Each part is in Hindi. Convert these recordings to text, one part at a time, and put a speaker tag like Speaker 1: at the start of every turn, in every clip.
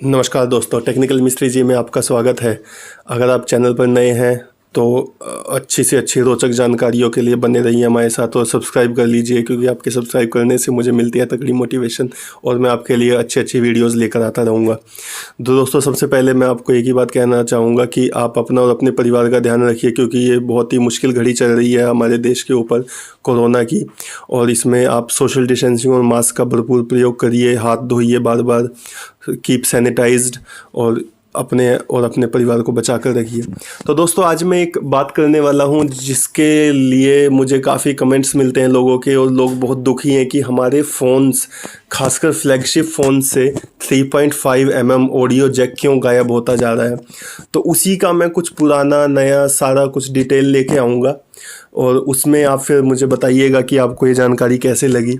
Speaker 1: नमस्कार दोस्तों, टेक्निकल मिस्त्री जी में आपका स्वागत है। अगर आप चैनल पर नए हैं तो अच्छी से अच्छी रोचक जानकारियों के लिए बने रहिए हमारे साथ और सब्सक्राइब कर लीजिए, क्योंकि आपके सब्सक्राइब करने से मुझे मिलती है तगड़ी मोटिवेशन और मैं आपके लिए अच्छी अच्छी वीडियोस लेकर आता रहूँगा। तो दोस्तों, सबसे पहले मैं आपको एक ही बात कहना चाहूँगा कि आप अपना और अपने परिवार का ध्यान रखिए, क्योंकि ये बहुत ही मुश्किल घड़ी चल रही है हमारे देश के ऊपर कोरोना की। और इसमें आप सोशल डिस्टेंसिंग और मास्क का भरपूर प्रयोग करिए, हाथ धोइए बार बार, कीप सैनिटाइज्ड और अपने परिवार को बचा कर रखिए। तो दोस्तों, आज मैं एक बात करने वाला हूं जिसके लिए मुझे काफ़ी कमेंट्स मिलते हैं लोगों के, और लोग बहुत दुखी हैं कि हमारे फ़ोन्स, खासकर फ्लैगशिप फ़ोन से 3.5 mm ऑडियो जैक क्यों गायब होता जा रहा है। तो उसी का मैं कुछ पुराना नया सारा कुछ डिटेल लेके आऊँगा, और उसमें आप फिर मुझे बताइएगा कि आपको ये जानकारी कैसे लगी,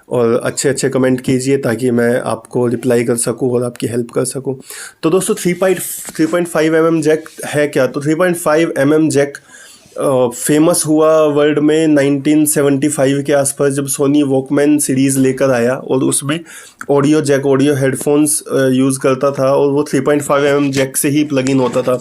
Speaker 1: और अच्छे अच्छे कमेंट कीजिए ताकि मैं आपको रिप्लाई कर सकूं और आपकी हेल्प कर सकूं। तो दोस्तों, 3.5 mm जैक है क्या? तो 3.5 mm जैक फेमस हुआ वर्ल्ड में 1975 के आसपास, जब सोनी वॉकमैन सीरीज़ लेकर आया और उसमें ऑडियो हेडफोन्स यूज़ करता था, और वो 3.5 mm जैक से ही प्लग इन होता था।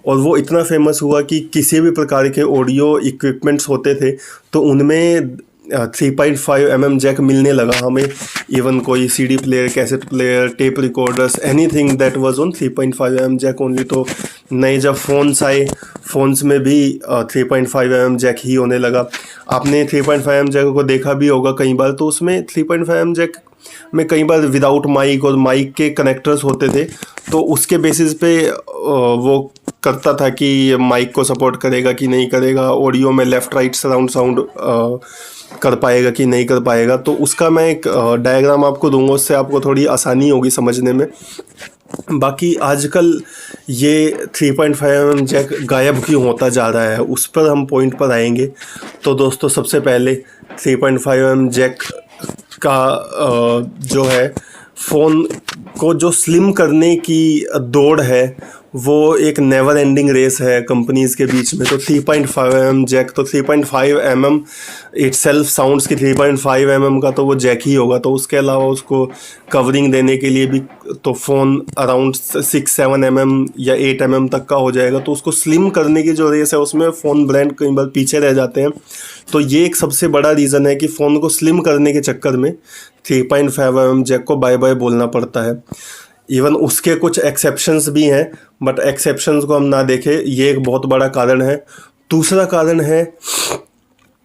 Speaker 1: और वो इतना फेमस हुआ कि किसी भी प्रकार के ऑडियो इक्विपमेंट्स होते थे तो उनमें 3.5 mm जैक मिलने लगा हमें। इवन कोई CD player, cassette player, tape recorders, anything that was on 3.5 mm jack only. तो नए जब फ़ोन्स आए, फ़ोन्स में भी 3.5 mm जैक ही होने लगा। आपने 3.5 mm जैक को देखा भी होगा कई बार, तो उसमें 3.5 mm जैक में कई बार विदाउट माइक और माइक के कनेक्टर्स होते थे। तो उसके बेसिस पे वो करता था कि माइक को सपोर्ट करेगा कि नहीं करेगा, ऑडियो में लेफ़्ट राइट सराउंड साउंड कर पाएगा कि नहीं कर पाएगा। तो उसका मैं एक डायग्राम आपको दूंगा, उससे आपको थोड़ी आसानी होगी समझने में। बाकी आजकल ये 3.5 mm जैक गायब क्यों होता जा रहा है, उस पर हम पॉइंट पर आएंगे। तो दोस्तों, सबसे पहले 3.5 mm जैक का जो है, फ़ोन को जो स्लिम करने की दौड़ है, वो एक नेवर एंडिंग रेस है कंपनीज़ के बीच में। तो 3.5 mm जैक, तो 3.5 mm इटसेल्फ साउंड्स की 3.5 mm का तो वो जैक ही होगा। तो उसके अलावा उसको कवरिंग देने के लिए भी तो फ़ोन अराउंड 6-7 mm या 8 mm तक का हो जाएगा। तो उसको स्लिम करने की जो रेस है उसमें फ़ोन ब्रांड कई बार पीछे रह जाते हैं। तो ये एक सबसे बड़ा रीज़न है कि फ़ोन को स्लिम करने के चक्कर में 3.5 mm जैक को बाय बाय बोलना पड़ता है। इवन उसके कुछ एक्सेप्शंस भी हैं, बट एक्सेप्शंस को हम ना देखें, ये एक बहुत बड़ा कारण है। दूसरा कारण है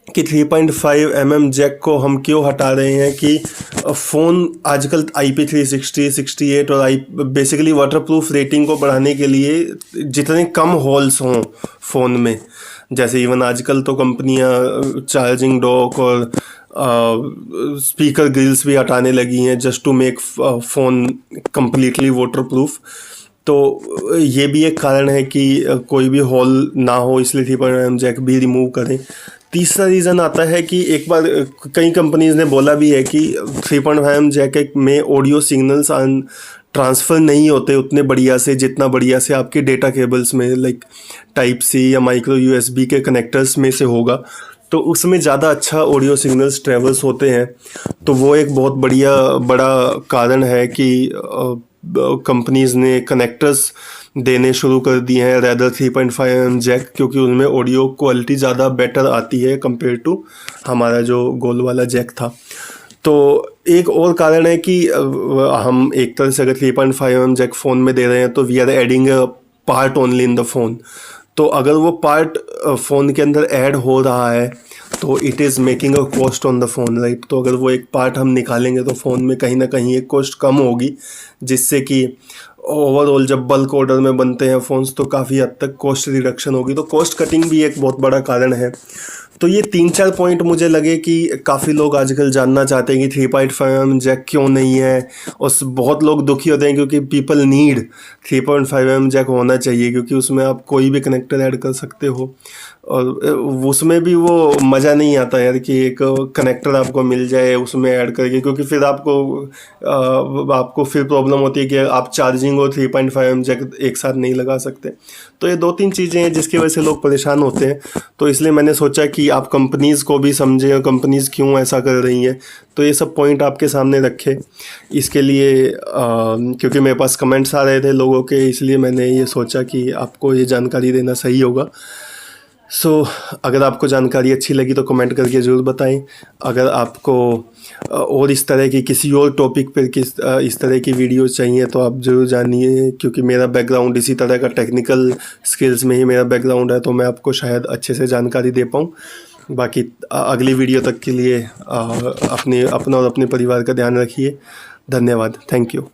Speaker 1: कि 3.5 mm जैक को हम क्यों हटा रहे हैं कि फ़ोन आजकल IP360, 68 और बेसिकली वाटरप्रूफ रेटिंग को बढ़ाने के लिए जितने कम होल्स हों फ़ोन में, जैसे इवन आजकल तो कंपनियां चार्जिंग डॉक और स्पीकर ग्रिल्स भी हटाने लगी हैं just to make phone completely waterproof. तो ये भी एक कारण है कि कोई भी होल ना हो, इसलिए 3.5 mm जैक भी रिमूव करें। तीसरा रीज़न आता है कि एक बार कई कंपनीज़ ने बोला भी है कि 3.5 mm जैक में ऑडियो सिग्नल्स ट्रांसफ़र नहीं होते उतने बढ़िया से जितना बढ़िया से आपके डेटा केबल्स में, लाइक Type-C या माइक्रो USB के कनेक्टर्स में से होगा। तो उसमें ज़्यादा अच्छा ऑडियो सिग्नल्स ट्रेवल्स होते हैं। तो वो एक बहुत बड़ा कारण है कि कंपनीज़ ने कनेक्टर्स देने शुरू कर दिए हैं रेदर 3.5 mm जैक, क्योंकि उनमें ऑडियो क्वालिटी ज़्यादा बेटर आती है कंपेयर टू हमारा जो गोल वाला जैक था। तो एक और कारण है कि हम एक तरह से अगर 3.5 mm जैक फ़ोन में दे रहे हैं तो we are adding a part only in the phone. तो अगर वो पार्ट फ़ोन के अंदर ऐड हो रहा है तो it is making a cost on the phone, right. तो अगर वो एक पार्ट हम निकालेंगे तो फ़ोन में कहीं ना कहीं एक कॉस्ट कम होगी, जिससे कि ओवरऑल जब बल्क ऑर्डर में बनते हैं फ़ोन्स तो काफ़ी हद तक कॉस्ट रिडक्शन होगी। तो कॉस्ट कटिंग भी एक बहुत बड़ा कारण है। तो ये 3-4 पॉइंट मुझे लगे कि काफ़ी लोग आजकल जानना चाहते हैं कि 3.5 mm जैक क्यों नहीं है, और बहुत लोग दुखी होते हैं क्योंकि पीपल नीड 3.5 mm जैक होना चाहिए, क्योंकि उसमें आप कोई भी कनेक्टर ऐड कर सकते हो। और उसमें भी वो मज़ा नहीं आता यार कि एक कनेक्टर आपको मिल जाए उसमें ऐड करके, क्योंकि फिर आपको फिर प्रॉब्लम होती है कि आप चार्जिंग और 3.5 mm जैक एक साथ नहीं लगा सकते। तो ये 2-3 चीज़ें हैं जिसकी वजह से लोग परेशान होते हैं। तो इसलिए मैंने सोचा कि आप कंपनीज़ को भी समझें और कंपनीज़ क्यों ऐसा कर रही हैं। तो ये सब पॉइंट आपके सामने रखे। इसके लिए क्योंकि मेरे पास कमेंट्स आ रहे थे लोगों के, इसलिए मैंने ये सोचा कि आपको ये जानकारी देना सही होगा। अगर आपको जानकारी अच्छी लगी तो कमेंट करके ज़रूर बताएं। अगर आपको और इस तरह की किसी और टॉपिक पर इस तरह की वीडियोस चाहिए तो आप ज़रूर जानिए, क्योंकि मेरा बैकग्राउंड इसी तरह का टेक्निकल स्किल्स में ही मेरा बैकग्राउंड है, तो मैं आपको शायद अच्छे से जानकारी दे पाऊँ। बाकी अगली वीडियो तक के लिए अपना और अपने परिवार का ध्यान रखिए। धन्यवाद। Thank you.